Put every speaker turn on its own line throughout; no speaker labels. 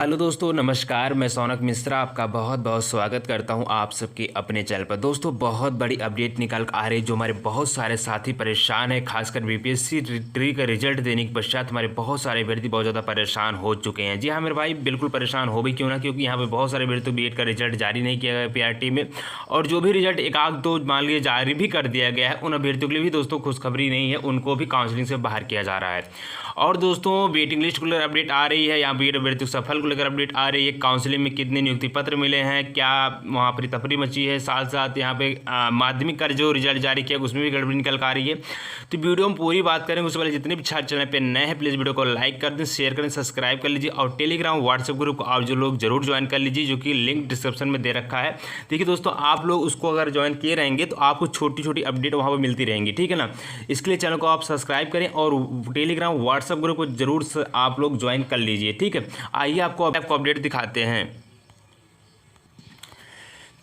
Hello दोस्तों, नमस्कार। मैं सौनक मिश्रा आपका बहुत बहुत स्वागत करता हूं आप सबके अपने चैनल पर। दोस्तों, बहुत बड़ी अपडेट निकल आ रही है जो हमारे बहुत सारे साथी परेशान है। खासकर बीपीएससी ट्री का रिजल्ट देने के पश्चात हमारे बहुत सारे अभ्यर्थी बहुत ज़्यादा परेशान हो चुके हैं। जी हाँ मेरे भाई, बिल्कुल परेशान हो भी क्यों ना, क्योंकि यहाँ पर बहुत सारे अभ्यर्थी बीएड का रिजल्ट जारी नहीं किया गया पीआरटी में, और जो भी रिजल्ट एक आध दो मान लीजिए जारी भी कर दिया गया है, उन अभ्यर्थियों के लिए भी दोस्तों खुशखबरी नहीं है, उनको भी काउंसलिंग से बाहर किया जा रहा है। और दोस्तों, वेटिंग लिस्ट को लेकर अपडेट आ रही है, यहाँ बीएड अभ्यर्थियों सफल को लेकर अपडेट आ रही है। काउंसलिंग में कितने नियुक्ति पत्र मिले हैं, क्या वहाँ पर तफरी मची है, साथ साथ यहाँ पे माध्यमिक का जो रिजल्ट जारी किया उसमें भी गड़बड़ी निकल कर आ रही है। तो वीडियो में पूरी बात करेंगे। उससे पहले जितने भी छात्र चैनल पे नए हैं प्लीज़ वीडियो को लाइक कर दें, शेयर करें, सब्सक्राइब कर लीजिए, और टेलीग्राम व्हाट्सएप ग्रुप को आप जो लोग जरूर ज्वाइन कर लीजिए, जो कि लिंक डिस्क्रिप्शन में दे रखा है। देखिए दोस्तों, आप लोग उसको अगर ज्वाइन किए रहेंगे तो आपको छोटी छोटी अपडेट वहाँ पर मिलती रहेंगी, ठीक है ना। इसके लिए चैनल को आप सब्सक्राइब करें और टेलीग्राम व्हाट्सएप ग्रुप को जरूर आप लोग ज्वाइन कर लीजिए, ठीक है। आइए आपको अपडेट दिखाते हैं।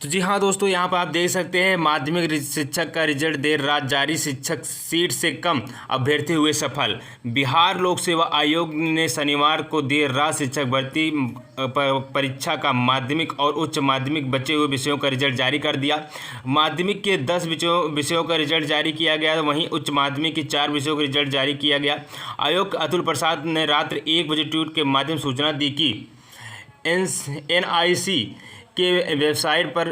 तो जी हाँ दोस्तों, यहाँ पर आप देख सकते हैं माध्यमिक शिक्षक का रिजल्ट देर रात जारी, शिक्षक सीट से कम अभ्यर्थी हुए सफल। बिहार लोक सेवा आयोग ने शनिवार को देर रात शिक्षक भर्ती परीक्षा का माध्यमिक और उच्च माध्यमिक बचे हुए विषयों का रिजल्ट जारी कर दिया। माध्यमिक के 10 विषयों का रिजल्ट जारी किया गया, वहीं उच्च माध्यमिक के 4 विषयों का रिजल्ट जारी किया गया। आयोग अतुल प्रसाद ने रात्रि 1 बजे ट्वीट के माध्यम से सूचना दी कि एनआईसी के वेबसाइट पर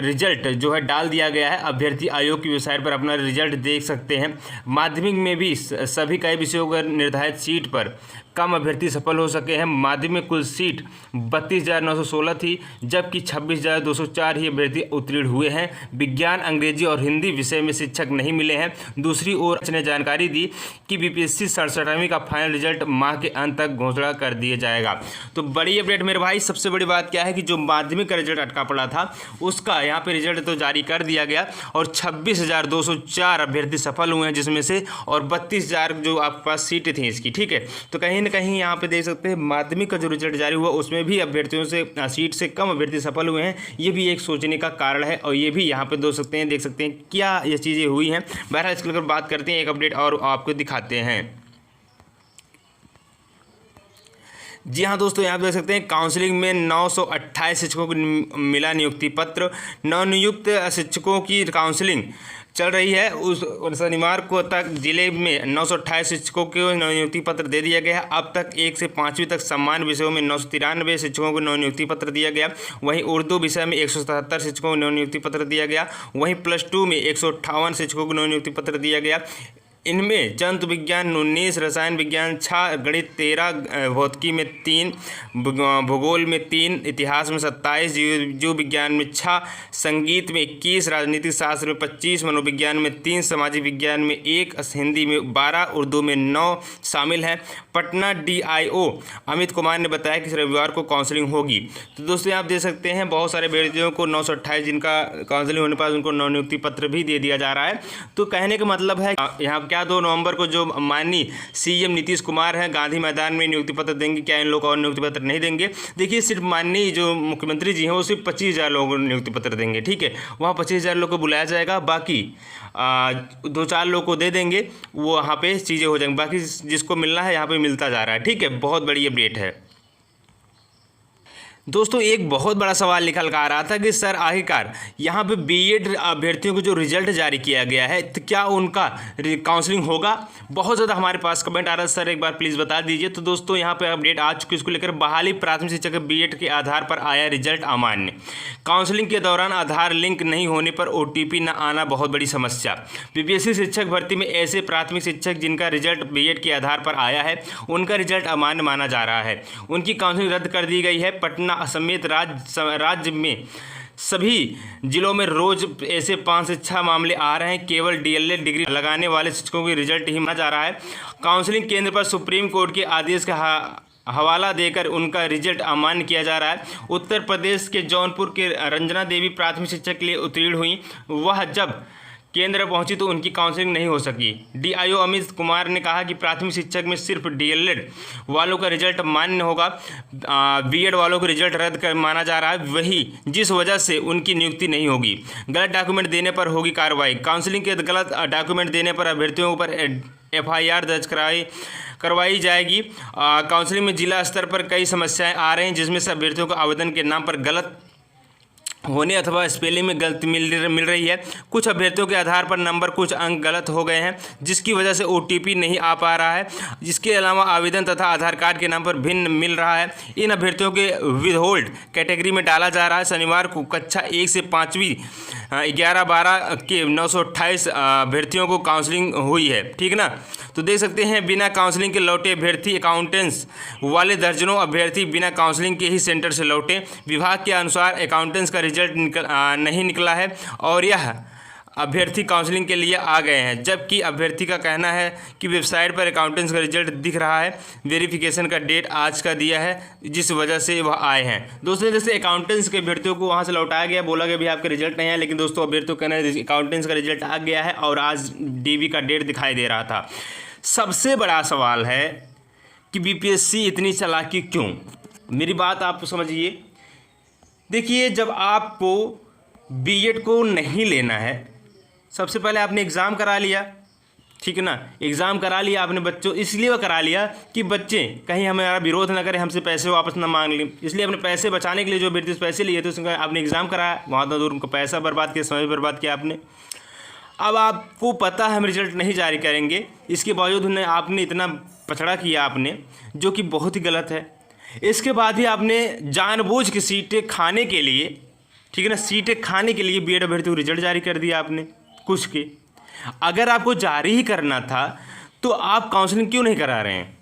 रिजल्ट जो है डाल दिया गया है। अभ्यर्थी आयोग की वेबसाइट पर अपना रिजल्ट देख सकते हैं। माध्यमिक में भी सभी कई विषयों का निर्धारित सीट पर कम अभ्यर्थी सफल हो सके हैं। माध्यमिक कुल सीट 32,916 थी, जबकि 26,204 ही अभ्यर्थी उत्तीर्ण हुए हैं। विज्ञान, अंग्रेजी और हिंदी विषय में शिक्षक नहीं मिले हैं। दूसरी ओर ने जानकारी दी कि बीपीएससी 67वीं का फाइनल रिजल्ट माह के अंत तक घोषणा कर दिया जाएगा। तो बड़ी अपडेट मेरे भाई, सबसे बड़ी बात क्या है कि जो माध्यमिक का रिजल्ट अटका पड़ा था उसका यहाँ पे रिजल्ट तो जारी कर दिया गया, और 26,204 अभ्यर्थी सफल हुए हैं जिसमें से, और 32,000 जो आपके पास सीटें थी इसकी, ठीक है। तो कहीं ना कहीं यहाँ पे देख सकते हैं माध्यमिक का जो रिजल्ट जारी हुआ उसमें भी अभ्यर्थियों से सीट से कम अभ्यर्थी सफल हुए हैं। ये भी एक सोचने का कारण है, और ये भी यहाँ पे देख सकते हैं क्या ये चीज़ें हुई हैं। बहरहाल इसके लेकर बात करते हैं, एक अपडेट और आपको दिखाते हैं। जी हाँ दोस्तों, यहाँ पे देख सकते हैं काउंसलिंग में 928 शिक्षकों को मिला नियुक्ति पत्र। नवनियुक्त शिक्षकों की काउंसलिंग चल रही है। उस शनिवार को तक जिले में 928 शिक्षकों को नवनियुक्ति पत्र दे दिया गया है। अब तक 1 से 5वीं तक समान विषयों में 993 शिक्षकों को नवनियुक्ति पत्र दिया गया। वहीं उर्दू विषय में 177 शिक्षकों को नवनियुक्ति पत्र दिया गया। वहीं +2 में 158 शिक्षकों को नवनियुक्ति पत्र दिया गया। इनमें जंतु विज्ञान 19, रसायन विज्ञान 6, गणित 13, भौतिकी में 3, भूगोल में 3, इतिहास में 27, जीव विज्ञान में 6, संगीत में 21, राजनीतिक शास्त्र में 25, मनोविज्ञान में 3, सामाजिक विज्ञान में 1, हिंदी में 12, उर्दू में 9 शामिल हैं। पटना डीआईओ अमित कुमार ने बताया कि रविवार को काउंसलिंग होगी। तो दोस्तों आप देख सकते हैं बहुत सारे अभ्यर्थियों को 928 जिनका काउंसलिंग होने पर उनको नवनियुक्ति पत्र भी दे दिया जा रहा है। तो कहने का मतलब है यहाँ क्या 2 नवंबर को जो माननीय सीएम नीतीश कुमार हैं गांधी मैदान में नियुक्ति पत्र देंगे, क्या इन लोगों को और नियुक्ति पत्र नहीं देंगे? देखिए, सिर्फ माननीय जो मुख्यमंत्री जी हैं वो सिर्फ 25,000 लोगों को नियुक्ति पत्र देंगे, ठीक है। वहाँ 25,000 लोगों को बुलाया जाएगा, बाकी 2-4 लोगों को दे देंगे, वो वहाँ पे चीज़ें हो जाएंगी। बाकी जिसको मिलना है यहाँ पे मिलता जा रहा है, ठीक है। बहुत बड़ी अपडेट है दोस्तों। एक बहुत बड़ा सवाल निकल कर आ रहा था कि सर आखिरकार यहाँ पे बीएड अभ्यर्थियों को जो रिजल्ट जारी किया गया है तो क्या उनका काउंसलिंग होगा? बहुत ज़्यादा हमारे पास कमेंट आ रहा है, सर एक बार प्लीज़ बता दीजिए। तो दोस्तों यहाँ पे अपडेट आ चुकी है, इसको लेकर बहाली प्राथमिक शिक्षक बीएड के आधार पर आया रिजल्ट अमान्य। काउंसलिंग के दौरान आधार लिंक नहीं होने पर ओटीपी न आना बहुत बड़ी समस्या। बीपीएससी शिक्षक भर्ती में ऐसे प्राथमिक शिक्षक जिनका रिजल्ट बीएड के आधार पर आया है उनका रिजल्ट अमान्य माना जा रहा है। उनकी काउंसलिंग रद्द कर दी गई है। पटना समेत राज्य में सभी जिलों में रोज ऐसे 5 से 6 मामले आ रहे हैं। केवल डीएलएड डिग्री लगाने वाले शिक्षकों के रिजल्ट ही माना जा रहा है। काउंसलिंग केंद्र पर सुप्रीम कोर्ट के आदेश का हवाला देकर उनका रिजल्ट अमान्य किया जा रहा है। उत्तर प्रदेश के जौनपुर के रंजना देवी प्राथमिक शिक्षक के लिए उत्तीर्ण हुई। वह जब केंद्र पहुंची तो उनकी काउंसलिंग नहीं हो सकी। डीआईओ अमित कुमार ने कहा कि प्राथमिक शिक्षक में सिर्फ डीएलएड वालों का रिजल्ट मान्य होगा, बीएड वालों का रिजल्ट रद्द कर माना जा रहा है, वही जिस वजह से उनकी नियुक्ति नहीं होगी। गलत डॉक्यूमेंट देने पर होगी कार्रवाई। काउंसलिंग के गलत डॉक्यूमेंट देने पर अभ्यर्थियों पर एफआईआर दर्ज करवाई जाएगी। काउंसलिंग में जिला स्तर पर कई समस्याएं आ रही हैं, जिसमें से अभ्यर्थियों को आवेदन के नाम पर गलत होने अथवा स्पेलिंग में गलती मिल रही है। कुछ अभ्यर्थियों के आधार पर नंबर, कुछ अंक गलत हो गए हैं, जिसकी वजह से OTP नहीं आ पा रहा है। इसके अलावा आवेदन तथा आधार कार्ड के नाम पर भिन्न मिल रहा है। इन अभ्यर्थियों के विदहोल्ड कैटेगरी में डाला जा रहा है। शनिवार को कक्षा 1 से 5वीं 11-12 के 928 अभ्यर्थियों को काउंसलिंग हुई है, ठीक ना। तो देख सकते हैं बिना काउंसलिंग के लौटे अभ्यर्थी अकाउंटेंट्स वाले दर्जनों अभ्यर्थी बिना काउंसलिंग के ही सेंटर से लौटे। विभाग के अनुसार अकाउंटेंट्स का रिजल्ट नहीं निकला है और यह अभ्यर्थी काउंसलिंग के लिए आ गए हैं, जबकि अभ्यर्थी का कहना है कि वेबसाइट पर अकाउंटेंट्स का रिजल्ट दिख रहा है, वेरिफिकेशन का डेट आज का दिया है, जिस वजह से वह आए हैं। दोस्तों जैसे अकाउंटेंट्स के अभ्यर्थियों को वहां से लौटाया गया, बोला गया भी आपका रिजल्ट नहीं है, लेकिन दोस्तों अभ्यर्थियों का कहना है अकाउंटेंट्स का रिजल्ट आ गया है और आज DV का डेट दिखाई दे रहा था। सबसे बड़ा सवाल है कि BPSC इतनी चालाकी क्यों। मेरी बात आप समझिए। देखिए, जब आपको B.Ed को नहीं लेना है, सबसे पहले आपने एग्ज़ाम करा लिया, ठीक है ना। एग्ज़ाम करा लिया आपने बच्चों, इसलिए वो करा लिया कि बच्चे कहीं हमारा विरोध ना करें, हमसे पैसे वापस ना मांग लें, इसलिए अपने पैसे बचाने के लिए जो अभ्यर्थी पैसे लिए थे उसका आपने एग्ज़ाम कराया, वहाँ तो दूर उनका पैसा बर्बाद किया, समय बर्बाद किया आपने। अब आपको पता है हम रिजल्ट नहीं जारी करेंगे, इसके बावजूद आपने इतना पछड़ा किया आपने, जो कि बहुत ही गलत है। इसके बाद भी आपने जानबूझ के सीटें खाने के लिए, ठीक है ना, सीटें खाने के लिए B.Ed अभ्यर्थी को रिजल्ट जारी कर दिया आपने कुछ के। अगर आपको जारी ही करना था तो आप काउंसलिंग क्यों नहीं करा रहे हैं,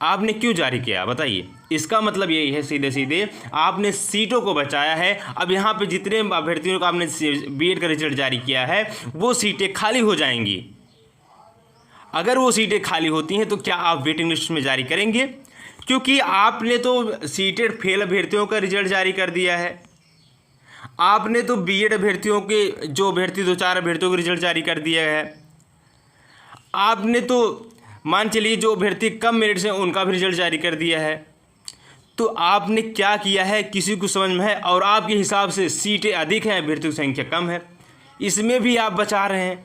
आपने क्यों जारी किया बताइए। इसका मतलब यही है सीधे सीधे आपने सीटों को बचाया है। अब यहाँ पे जितने अभ्यर्थियों को आपने B.Ed का रिजल्ट जारी किया है वो सीटें खाली हो जाएंगी। अगर वो सीटें खाली होती हैं तो क्या आप वेटिंग लिस्ट में जारी करेंगे, क्योंकि आपने तो सीटेड फेल अभ्यर्थियों का रिजल्ट जारी कर दिया है। आपने तो B.Ed अभ्यर्थियों के जो अभ्यर्थी 2-4 अभ्यर्थियों का रिजल्ट जारी कर दिया है। आपने तो मान चलिए जो अभ्यर्थी कम मेरिट से उनका भी रिजल्ट जारी कर दिया है। तो आपने क्या किया है किसी को समझ में है, और आपके हिसाब से सीटें अधिक हैं, अभ्यर्थियों की संख्या कम है, इसमें भी आप बचा रहे हैं।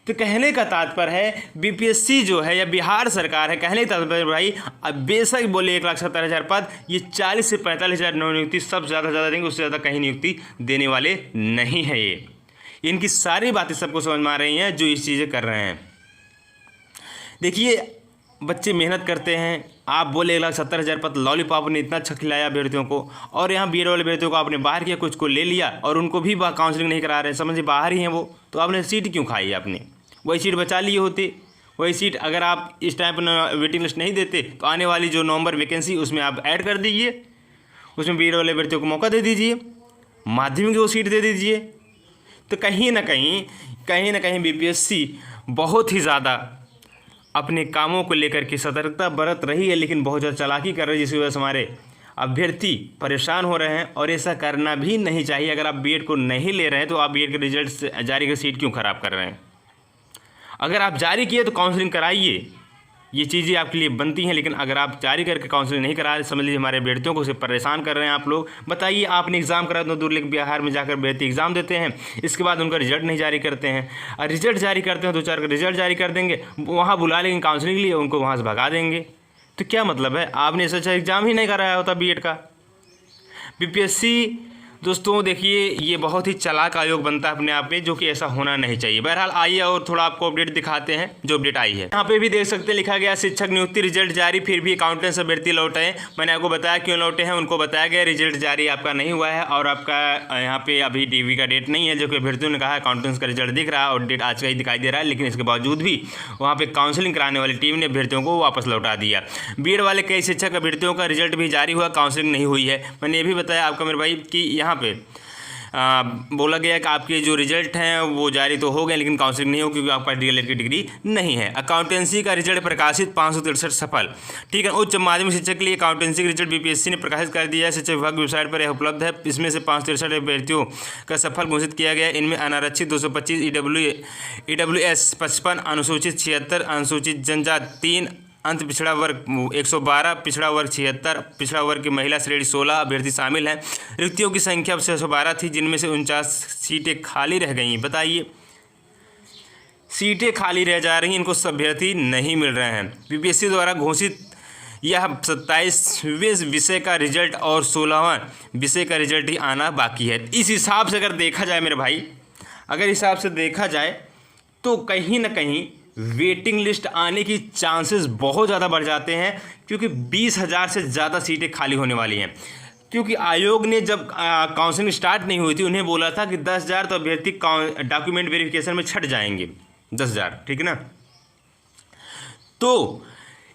तो कहने का तात्पर्य है BPSC जो है या बिहार सरकार है, कहने का तात्पर्य भाई अब बेशक बोले 1,70,000 पद, ये 40 से 45,000 नौ नियुक्ति सब ज़्यादा देंगे, उससे ज़्यादा कहीं नियुक्ति देने वाले नहीं है। ये इनकी सारी बातें सबको समझ में आ रही हैं जो इस चीज़ें कर रहे हैं। देखिए बच्चे मेहनत करते हैं, आप बोले 1,70,000 पद, लॉलीपॉप ने इतना अच्छा खिलाया अभ्यर्थियों को, और यहाँ B.Ed वाले अभ्यर्थियों को आपने बाहर किया, कुछ को ले लिया और उनको भी काउंसलिंग नहीं करा रहे हैं, समझिए बाहर ही हैं वो, तो आपने सीट क्यों खाई। आपने वही सीट बचा लिए होते, वही सीट अगर आप इस टाइम पर वेटिंग लिस्ट नहीं देते तो आने वाली जो नवंबर वैकेंसी उसमें आप ऐड कर दीजिए, उसमें B.Ed वाले अभ्यर्थियों को मौका दे दीजिए, माध्यमिक की वो सीट दे दीजिए। तो कहीं ना कहीं BPSC बहुत ही ज़्यादा अपने कामों को लेकर के सतर्कता बरत रही है, लेकिन बहुत ज़्यादा चालाकी कर रही है, जिसकी वजह से हमारे अभ्यर्थी परेशान हो रहे हैं, और ऐसा करना भी नहीं चाहिए। अगर आप B.Ed को नहीं ले रहे हैं तो आप B.Ed के रिजल्ट जारी कर सीट क्यों ख़राब कर रहे हैं। अगर आप जारी किए तो काउंसलिंग कराइए, ये चीज़ें आपके लिए बनती हैं, लेकिन अगर आप जारी करके काउंसलिंग नहीं करा रहे, समझ लीजिए हमारे अभ्यर्थियों को उसे परेशान कर रहे हैं आप लोग। बताइए, आपने एग्ज़ाम करा तो दूर, लेकिन बिहार में जाकर अभ्यर्थी एग्ज़ाम देते हैं, इसके बाद उनका रिजल्ट नहीं जारी करते हैं, और रिजल्ट जारी करते हैं 2-4 का रिजल्ट जारी कर देंगे, वहाँ बुला लेंगे काउंसलिंग के लिए, उनको वहाँ से भगा देंगे। तो क्या मतलब है, आपने ऐसा अच्छा एग्ज़ाम ही नहीं कराया होता B.Ed का। BPSC दोस्तों देखिए ये बहुत ही चालाक आयोग बनता है अपने आप में, जो कि ऐसा होना नहीं चाहिए। बहरहाल आइए और थोड़ा आपको अपडेट दिखाते हैं, जो अपडेट आई है। यहाँ पे भी देख सकते हैं लिखा गया शिक्षक नियुक्ति रिजल्ट जारी, फिर भी अकाउंटेंट्स अभ्यर्थी लौटे हैं। मैंने आपको बताया क्यों लौटे हैं, उनको बताया गया रिजल्ट जारी आपका नहीं हुआ है, और आपका यहाँ पे अभी DV का डेट नहीं है, जो कि अभ्यर्थियों ने कहा अकाउंटेंट्स का रिजल्ट दिख रहा है और डेट आज का ही दिखाई दे रहा है, लेकिन इसके बावजूद भी वहाँ पर काउंसलिंग कराने वाली टीम ने अभ्यर्थियों को वापस लौटा दिया। B.Ed वाले कई शिक्षक अभ्यर्थियों का रिजल्ट भी जारी हुआ, काउंसलिंग नहीं हुई है। मैंने ये भी बताया आपका मेरे भाई कि यहाँ पे बोला गया कि आपके जो रिजल्ट हैं वो जारी तो हो गए, लेकिन काउंसलिंग नहीं हो, क्योंकि आपका DLED की डिग्री नहीं है। अकाउंटेंसी का रिजल्ट प्रकाशित 563 सफल, ठीक है। उच्च माध्यमिक शिक्षक के लिए अकाउंटेंसी का रिजल्ट BPSC ने प्रकाशित कर दिया है, शिक्षा विभाग की वेबसाइट पर यह उपलब्ध है। इसमें से 563 अभ्यर्थियों का सफल घोषित किया गया। इनमें अनारक्षित 225, EWS 55, अनुसूचित 76, अनुसूचित जनजाति 3, अंत पिछड़ा वर्ग 112, पिछड़ा वर्ग 76, पिछड़ा वर्ग की महिला श्रेणी 16 अभ्यर्थी शामिल हैं। रिक्तियों की संख्या 612 थी, जिनमें से 49 सीटें खाली रह गई। बताइए सीटें खाली रह जा रही हैं, इनको अभ्यर्थी नहीं मिल रहे हैं। बीपीएससी द्वारा घोषित यह 27वें विषय का रिजल्ट और 16वां विषय का रिजल्ट ही आना बाकी है। इस हिसाब से अगर देखा जाए मेरे भाई, अगर हिसाब से देखा जाए तो कहीं ना कहीं वेटिंग लिस्ट आने की चांसेस बहुत ज़्यादा बढ़ जाते हैं, क्योंकि 20,000 से ज़्यादा सीटें खाली होने वाली हैं। क्योंकि आयोग ने जब काउंसलिंग स्टार्ट नहीं हुई थी, उन्हें बोला था कि 10,000 तो अभ्यर्थी डॉक्यूमेंट वेरिफिकेशन में छट जाएंगे, 10,000, ठीक है ना। तो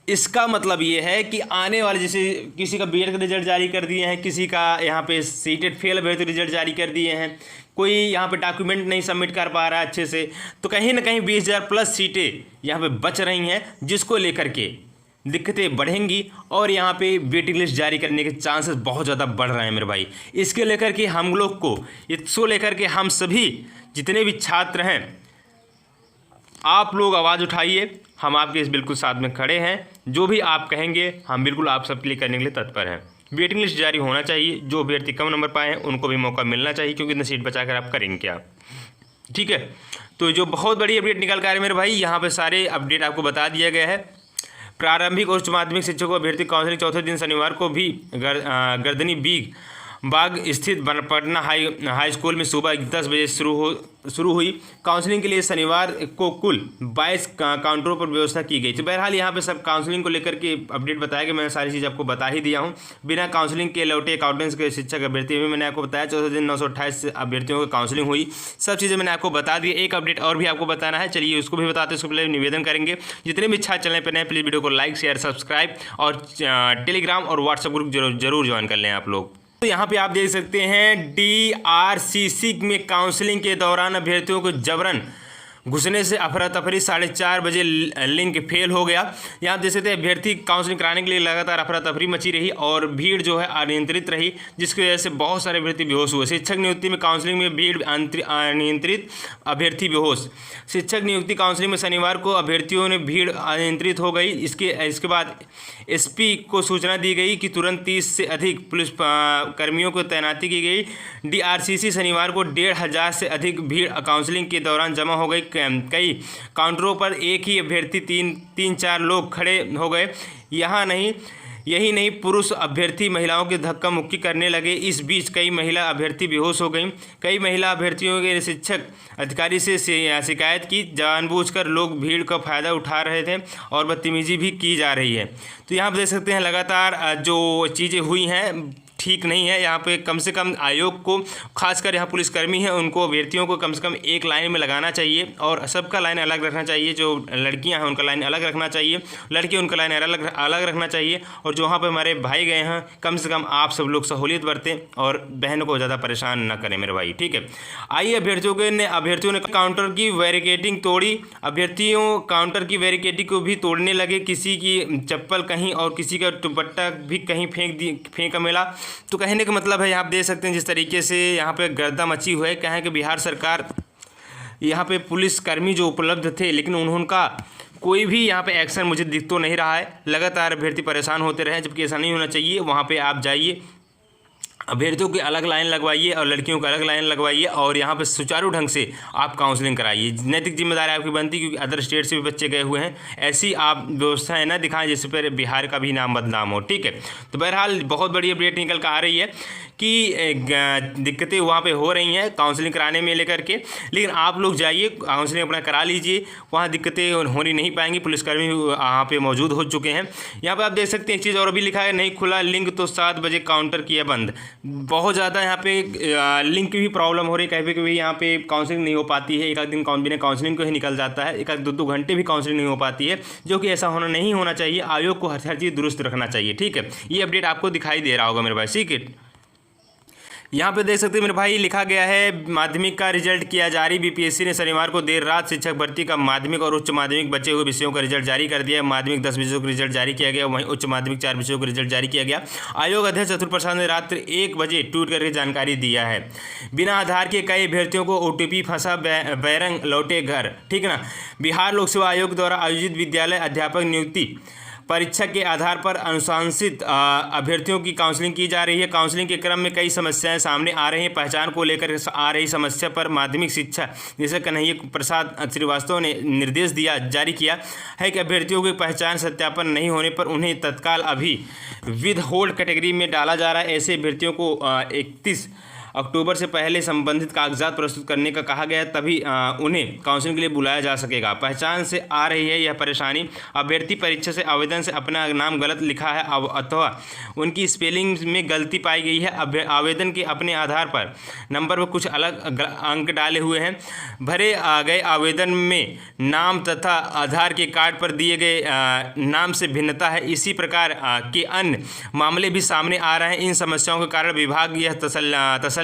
इसका मतलब ये है कि आने वाले, जैसे किसी का बीएड का रिजल्ट जारी कर दिए हैं, किसी का यहाँ पे सीटेट फेल अभ्यर्थी रिजल्ट जारी कर दिए हैं, कोई यहाँ पे डॉक्यूमेंट नहीं सबमिट कर पा रहा है अच्छे से, तो कहीं ना कहीं 20,000 प्लस सीटें यहाँ पे बच रही हैं, जिसको लेकर के दिक्कतें बढ़ेंगी और यहाँ पे वेटिंग लिस्ट जारी करने के चांसेस बहुत ज़्यादा बढ़ रहे हैं मेरे भाई। इसके लेकर के हम लोग को, इसको लेकर के हम सभी जितने भी छात्र हैं, आप लोग आवाज़ उठाइए, हम आपके इस बिल्कुल साथ में खड़े हैं। जो भी आप कहेंगे हम बिल्कुल आप सबके लिए करने के लिए तत्पर हैं। वेटिंग लिस्ट जारी होना चाहिए, जो अभ्यर्थी कम नंबर पाए हैं उनको भी मौका मिलना चाहिए, क्योंकि इतनी सीट बचाकर आप करेंगे क्या, ठीक है। तो जो बहुत बड़ी अपडेट निकल कर आ रही है मेरे भाई, यहाँ पे सारे अपडेट आपको बता दिया गया है। प्रारंभिक और उच्च माध्यमिक शिक्षकों अभ्यर्थी काउंसलिंग चौथे दिन शनिवार को भी गर्दनी बीग बाग स्थित पटना हाई स्कूल में सुबह 10 बजे शुरू हुई। काउंसलिंग के लिए शनिवार को कुल 22 काउंटरों पर व्यवस्था की गई। तो बहरहाल यहाँ पे सब काउंसलिंग को लेकर के अपडेट बताया गया, मैंने सारी चीज़ आपको बता ही दिया हूँ। बिना काउंसलिंग के लौटे अकाउंटेंट्स के शिक्षक अभ्यर्थी भी मैंने आपको बताया, चौथे दिन 928 अभ्यर्थियों की काउंसलिंग हुई। सब चीज़ें मैंने आपको बता दी। एक अपडेट और भी आपको बताना है, चलिए उसको भी बताते हैं। उसको पहले निवेदन करेंगे, जितने भी छात्र चैनल पर नए प्लीज़ वीडियो को लाइक शेयर सब्सक्राइब और टेलीग्राम और व्हाट्सएप ग्रुप जरूर ज्वाइन कर लें आप लोग। तो यहाँ पे आप देख सकते हैं DRCC में काउंसलिंग के दौरान अभ्यर्थियों को जबरन घुसने से अफरा तफरी, 4:30 बजे लिंक फेल हो गया। यहाँ देख सकते हैं अभ्यर्थी काउंसलिंग कराने के लिए लगातार अफरा तफरी मची रही और भीड़ जो है अनियंत्रित रही, जिसकी वजह से बहुत सारे अभ्यर्थी बेहोश हुए। शिक्षक नियुक्ति में काउंसलिंग में भीड़ अनियंत्रित, अभ्यर्थी बेहोश। शिक्षक नियुक्ति काउंसलिंग में शनिवार को अभ्यर्थियों ने भीड़ अनियंत्रित हो गई। इसके बाद SP को सूचना दी गई कि तुरंत 30 से अधिक पुलिस कर्मियों को तैनाती की गई। DRCC शनिवार को 1,500 से अधिक भीड़ काउंसलिंग के दौरान जमा हो गई। कई काउंटरों पर एक ही अभ्यर्थी 3-4 लोग खड़े हो गए। यही नहीं, पुरुष अभ्यर्थी महिलाओं की धक्का मुक्की करने लगे। इस बीच कई महिला अभ्यर्थी बेहोश हो गईं। कई महिला अभ्यर्थियों के शिक्षक अधिकारी से शिकायत की। जानबूझकर लोग भीड़ का फ़ायदा उठा रहे थे और बदतमीजी भी की जा रही है। तो यहाँ पर देख सकते हैं लगातार जो चीज़ें हुई हैं ठीक नहीं है। यहाँ पे कम से कम आयोग को, खासकर यहाँ पुलिसकर्मी हैं, उनको अभ्यर्थियों को कम से कम एक लाइन में लगाना चाहिए और सबका लाइन अलग रखना चाहिए। जो लड़कियाँ हैं उनका लाइन अलग रखना चाहिए, लड़के उनका लाइन अलग रखना चाहिए। और जो वहाँ पे हमारे भाई गए हैं, कम से कम आप सब लोग सहूलियत बरतें और बहनों को ज़्यादा परेशान न करें मेरे भाई, ठीक है। आइए, अभ्यर्थियों ने काउंटर की बैरिकेडिंग तोड़ी। अभ्यर्थियों काउंटर की बैरिकेडिंग को भी तोड़ने लगे। किसी की चप्पल कहीं और किसी का दुपट्टा भी कहीं फेंका मिला। तो कहने का मतलब है, आप देख सकते हैं जिस तरीके से यहाँ पे गर्दा मची हुई है। कहें कि बिहार सरकार, यहाँ पे पुलिसकर्मी जो उपलब्ध थे, लेकिन उनका कोई भी यहाँ पे एक्शन मुझे दिख तो नहीं रहा है। लगातार अभ्यर्थी परेशान होते रहे, जबकि ऐसा नहीं होना चाहिए। वहाँ पे आप जाइए, अभ्यर्थियों की अलग लाइन लगवाइए और लड़कियों की अलग लाइन लगवाइए और यहाँ पे सुचारू ढंग से आप काउंसलिंग कराइए। नैतिक जिम्मेदारी आपकी बनती, क्योंकि अदर स्टेट से भी बच्चे गए हुए हैं। ऐसी आप व्यवस्थाएं ना दिखाएं जिस पर बिहार का भी नाम बदनाम हो, ठीक है। तो बहरहाल बहुत बड़ी अपडेट निकल कर आ रही है कि दिक्कतें वहाँ पे हो रही हैं काउंसलिंग कराने में लेकर के, लेकिन आप लोग जाइए काउंसलिंग अपना करा लीजिए, वहाँ दिक्कतें होनी नहीं पाएंगी। पुलिसकर्मी वहाँ पे मौजूद हो चुके हैं। यहाँ पे आप देख सकते हैं एक चीज़ और भी लिखा है, नहीं खुला लिंक तो 7 बजे काउंटर किया बंद। बहुत ज़्यादा यहाँ पे लिंक की भी प्रॉब्लम हो रही है, कभी यहाँ पे काउंसलिंग नहीं हो पाती है। एक आध दिन बिना काउंसलिंग को ही निकल जाता है, एक आध 2 घंटे भी काउंसलिंग नहीं हो पाती है, जो कि ऐसा नहीं होना चाहिए। आयोग को हर चीज़ दुरुस्त रखना चाहिए, ठीक है। ये अपडेट आपको दिखाई दे रहा होगा मेरे भाई, ठीक है। यहाँ पे देख सकते हैं मेरे भाई, लिखा गया है माध्यमिक का रिजल्ट किया जारी। बीपीएससी ने शनिवार को देर रात शिक्षक भर्ती का माध्यमिक और उच्च माध्यमिक बचे हुए विषयों का रिजल्ट जारी कर दिया। माध्यमिक 10 विषयों का रिजल्ट जारी किया गया, वहीं उच्च माध्यमिक 4 विषयों का रिजल्ट जारी किया गया। आयोग अध्यक्ष अतुल प्रसाद ने रात्रि 1 बजे ट्वीट करके जानकारी दिया है। बिना आधार के कई अभ्यर्थियों को OTP फंसा, बैरंग लौटे घर, ठीक है ना। बिहार लोक सेवा आयोग द्वारा आयोजित विद्यालय अध्यापक नियुक्ति परीक्षा के आधार पर अनुशंसित अभ्यर्थियों की काउंसलिंग की जा रही है। काउंसलिंग के क्रम में कई समस्याएं सामने आ रही हैं। पहचान को लेकर आ रही समस्या पर माध्यमिक शिक्षा निदेशक कन्हैया प्रसाद श्रीवास्तव ने निर्देश जारी किया है कि अभ्यर्थियों की पहचान सत्यापन नहीं होने पर उन्हें तत्काल अभी विद होल्ड कैटेगरी में डाला जा रहा है। ऐसे अभ्यर्थियों को 31 अक्टूबर से पहले संबंधित कागजात प्रस्तुत करने का कहा गया है, तभी उन्हें काउंसलिंग के लिए बुलाया जा सकेगा। पहचान से आ रही है यह परेशानी, अभ्यर्थी परीक्षा से आवेदन से अपना नाम गलत लिखा है अथवा उनकी स्पेलिंग में गलती पाई गई है। आवेदन के अपने आधार पर नंबर पर कुछ अलग अंक डाले हुए हैं। भरे गए आवेदन में नाम तथा आधार के कार्ड पर दिए गए नाम से भिन्नता है। इसी प्रकार के अन्य मामले भी सामने आ रहे हैं। इन समस्याओं के कारण विभाग यह तसल्ली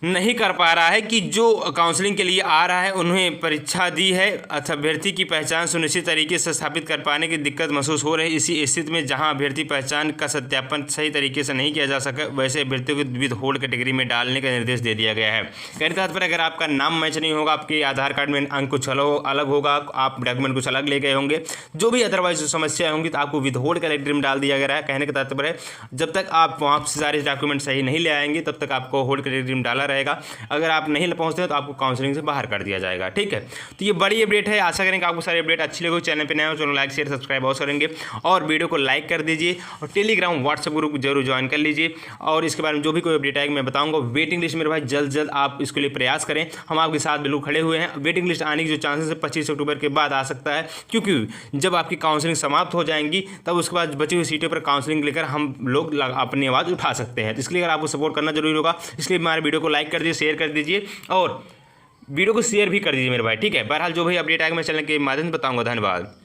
नहीं कर पा रहा है कि जो काउंसलिंग के लिए आ रहा है उन्हें परीक्षा दी है अथवा अभ्यर्थी की पहचान सुनिश्चित तरीके से स्थापित कर पाने की दिक्कत महसूस हो रही है। इसी स्थिति में जहां अभ्यर्थी पहचान का सत्यापन सही तरीके से नहीं किया जा सका, वैसे अभ्यर्थियों को विद होल्ड कैटेगरी में डालने का निर्देश दे दिया गया है। कहने का तात्पर्य, अगर आपका नाम मैच नहीं होगा, आपके आधार कार्ड में अंक कुछ अलग होगा, आप डॉक्यूमेंट कुछ अलग ले गए होंगे, जो भी अदरवाइज समस्या होंगी, तो आपको विद होल्ड कैटेगरी में डाल दिया गया है। कहने का तात्पर्य, जब तक आप वहाँ से सारे डॉक्यूमेंट सही नहीं ले आएंगे तब तक आपको होल्ड कैटेगरी में डाला रहेगा। अगर आप नहीं पहुंचते तो आपको काउंसलिंग से बाहर कर दिया जाएगा। ठीक है, तो ये बड़ी अपडेट है। आशा करें कि आपको सारी अपडेट अच्छी लगी। चैनल पे नए हो, चैनल लाइक शेयर सब्सक्राइब अवश्य करेंगे और वीडियो को लाइक कर दीजिए और टेलीग्राम व्हाट्सएप ग्रुप जरूर ज्वाइन कर लीजिए। और इसके बारे में जो भी कोई अपडेट आएगी मैं बताऊंगा। वेटिंग लिस्ट मेरे भाई जल्द आप इसके लिए प्रयास करें, हम आपके साथ बिल्कुल खड़े हुए हैं। वेटिंग लिस्ट आने की जो चांसेस है 25 अक्टूबर के बाद आ सकता है, क्योंकि जब आपकी काउंसलिंग समाप्त हो जाएंगी तब उसके बाद बची हुई सीटों पर काउंसलिंग लेकर हम लोग अपनी आवाज़ उठा सकते हैं। तो इसलिए अगर आपको सपोर्ट करना जरूरी होगा, इसलिए हमारे वीडियो को लाइक कर दीजिए, शेयर कर दीजिए और वीडियो को शेयर भी कर दीजिए मेरे भाई। ठीक है, बहरहाल जो भी अपडेट आएगा मैं चैनल के माध्यम से बताऊंगा। धन्यवाद।